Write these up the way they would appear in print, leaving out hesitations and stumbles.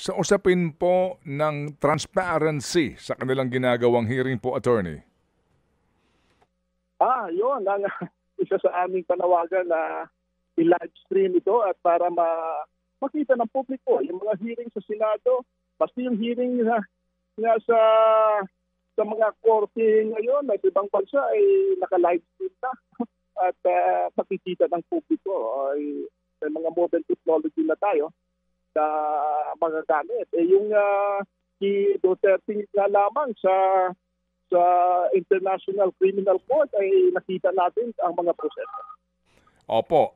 sa usapin po ng transparency sa kanilang ginagawang hearing po, attorney? Yun. Isa sa aming panawagan na i-live stream ito at para makita ng publiko yung mga hearing sa Senado, pati yung hearing nga sa mga korte ngayon na sa ibang bansa ay naka-live stream na at makikita ng publiko ay may mga modern technology na tayo na magagamit. Yung si Duterte nga lamang sa International Criminal Court ay nakita natin ang mga proseso. Opo.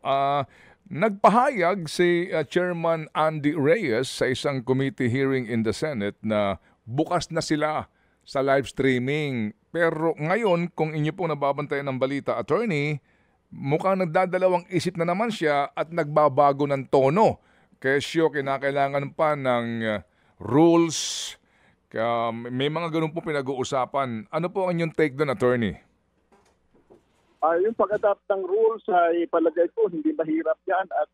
Nagpahayag si Chairman Andy Reyes sa isang committee hearing in the Senate na bukas na sila sa live streaming. Pero ngayon, kung inyo po nababantayan ng balita, attorney, mukhang nagdadalawang isip na naman siya at nagbabago ng tono. Kesyo, kinakailangan pa ng rules. May mga ganun po pinag-uusapan. Ano po ang inyong take doon, attorney? Yung pag-adapt ng rules ay palagay ko hindi mahirap yan at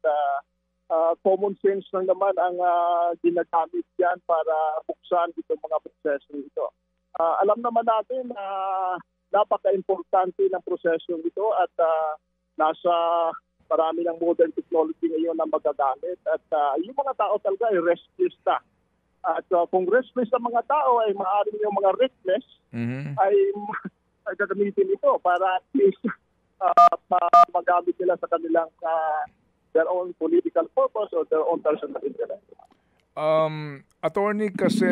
common sense lang naman ang ginagamit yan para buksan itong mga proseso ito. Alam naman natin na napaka-importante ng proseso ito at nasa marami ng modern technology ngayon na magagamit at yung mga tao talaga ay restless na. At kung restless ang mga tao ay maaaring yung mga reckless ay gagamitin ito para at least magamit nila sa kanilang their own political purpose or their own personal interest. Attorney, kasi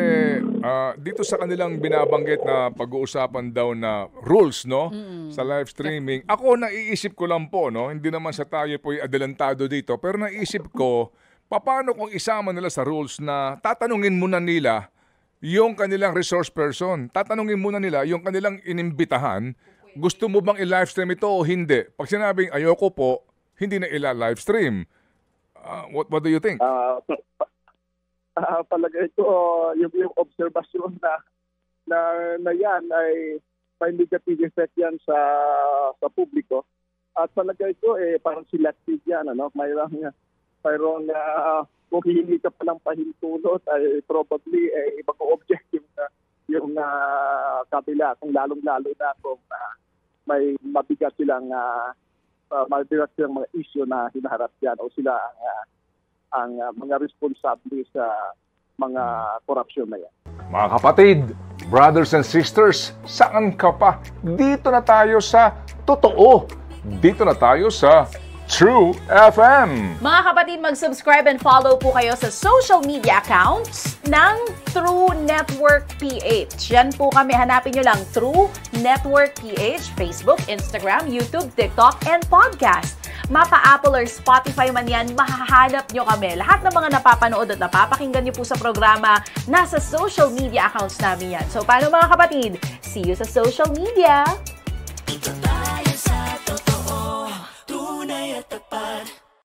dito sa kanilang binabanggit na pag-uusapan daw na rules, no? Sa live streaming. Ako, naiisip ko lang po, no? Hindi naman sa tayo po'y adelantado dito, pero naiisip ko, paano kung isama nila sa rules na tatanungin muna nila yung kanilang resource person, tatanungin muna nila yung kanilang inimbitahan, gusto mo bang i-live stream ito o hindi? Pag sinabing ayoko po, hindi na ila-live stream. What do you think? Palagay ko yung obserbasyon na yan ay may negative effect yan sa publiko. At palagay ko parang selective yan. Mayroong kung hihingi ka pa ng pahintulot ay probably ibang objective yung kabila. Kung lalong-lalo na kung may mabigat silang mga issue na hinaharap yan o sila ang mga responsable sa mga korupsyon na yan. Mga kapatid, brothers and sisters, saan ka pa? Dito na tayo sa totoo. Dito na tayo sa True FM. Mga kapatid, mag-subscribe and follow po kayo sa social media accounts ng True Network PH. Yan po kami, hanapin nyo lang True Network PH, Facebook, Instagram, YouTube, TikTok, and podcast. Mapa Apple or Spotify man yan, mahahanap nyo kami. Lahat ng mga napapanood at napapakinggan nyo po sa programa, nasa social media accounts namin yan. So, paano mga kapatid? See you sa social media!